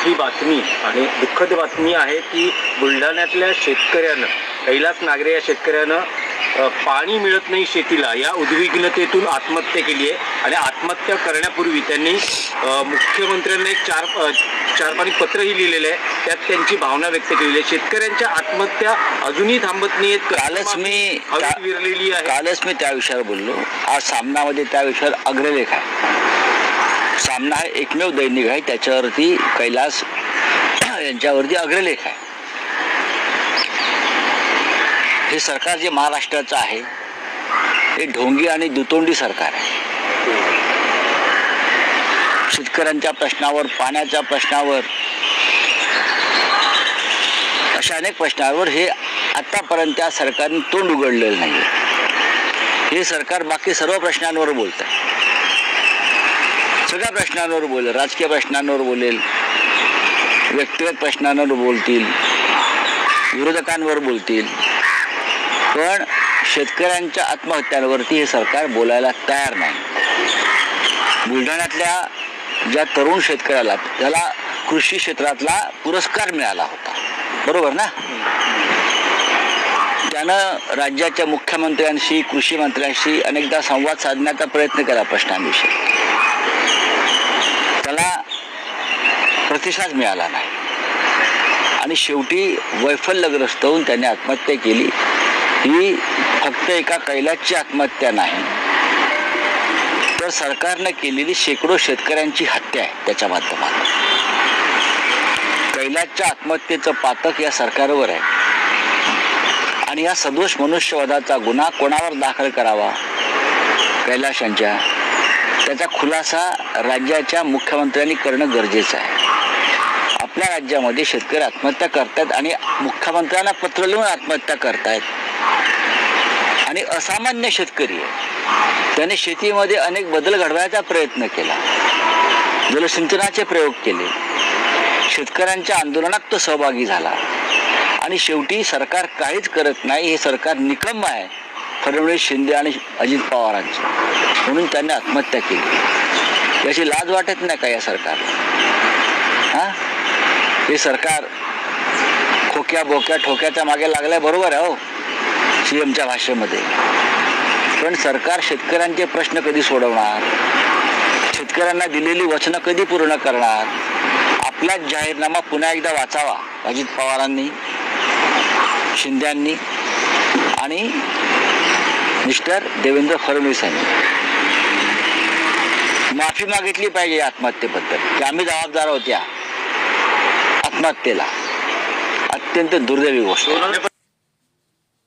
मोठी बातमी आणि दुःखद बातमी आहे की बुलढाण्यातल्या शेतकऱ्यानं, कैलास नागरे या शेतकऱ्यानं पाणी मिळत नाही शेतीला या उद्विग्नतेतून आत्महत्या केली आहे। आणि आत्महत्या करण्यापूर्वी त्यांनी मुख्यमंत्र्यांना एक चार पानी पत्रही लिहिलेलं आहे। त्यात त्यांची भावना व्यक्त केलेली आहे। शेतकऱ्यांच्या आत्महत्या अजूनही थांबत नाहीत। कालच मी त्या विषयावर बोललो। आज सामनामध्ये त्या विषयावर अग्रलेख आहे। सामना हा एकमेव दैनिक आहे, त्याच्यावरती कैलास यांच्यावरती अग्रलेख आहे। हे सरकार जे महाराष्ट्राचं आहे हे ढोंगी आणि दुतोंडी सरकार आहे। शेतकऱ्यांच्या प्रश्नावर, पाण्याच्या प्रश्नावर, अशा अनेक प्रश्नांवर हे आतापर्यंत त्या सरकारने तोंड उघडलेलं नाही। हे सरकार बाकी सर्व प्रश्नांवर बोलत आहे, सगळ्या प्रश्नांवर बोलेल, राजकीय प्रश्नांवर बोलेल, व्यक्तिगत प्रश्नांवर बोलतील, विरोधकांवर बोलतील, पण शेतकऱ्यांच्या आत्महत्यांवरती हे सरकार बोलायला तयार नाही। बुलढाण्यातल्या ज्या तरुण शेतकऱ्याला, त्याला कृषी क्षेत्रातला पुरस्कार मिळाला होता, बरोबर ना? त्यानं राज्याच्या मुख्यमंत्र्यांशी, कृषी मंत्र्यांशी अनेकदा संवाद साधण्याचा प्रयत्न केला प्रश्नांविषयी, त्याला प्रतिसाद मिळाला नाही आणि शेवटी वैफल्यग्रस्त होऊन त्याने आत्महत्या केली। ही फक्त एका कैलासची आत्महत्या नाही, तर सरकारनं केलेली शेकडो शेतकऱ्यांची हत्या आहे त्याच्या माध्यमातून। कैलासच्या आत्महत्येचं पातक या सरकारवर आहे आणि या सदोष मनुष्यवधाचा गुन्हा कोणावर दाखल करावा, कैलास यांच्या, त्याचा खुलासा राज्याच्या मुख्यमंत्र्यांनी करणं गरजेचं आहे। आपल्या राज्यामध्ये शेतकरी आत्महत्या करतात आणि मुख्यमंत्र्यांना पत्र लिहून आत्महत्या करतायत आणि असामान्य शेतकरी आहे, त्याने शेतीमध्ये अनेक बदल घडवायचा प्रयत्न केला, जलसिंचनाचे प्रयोग केले, शेतकऱ्यांच्या आंदोलनात तो सहभागी झाला आणि शेवटी सरकार काहीच करत नाही। हे सरकार निकम्म आहे फडणवीस, शिंदे आणि अजित पवारांचं, म्हणून त्यांनी आत्महत्या केली। याची लाज वाटत नाही का या सरकारला? हां, हे सरकार खोक्या बोक्या ठोक्याच्या मागे लागलाय, बरोबर आहे हो सीएमच्या भाषेमध्ये, पण सरकार शेतकऱ्यांचे प्रश्न कधी सोडवणार? शेतकऱ्यांना दिलेली वचनं कधी पूर्ण करणार? आपलाच जाहीरनामा पुन्हा एकदा वाचावा अजित पवारांनी, शिंद्यांनी आणि मिस्टर देवेंद्र फडणवीस यांनी। माफी मागितली पाहिजे आत्महत्येबद्दल की आम्ही जबाबदार होत्या आत्महत्येला। अत्यंत दुर्दैवी गोष्ट।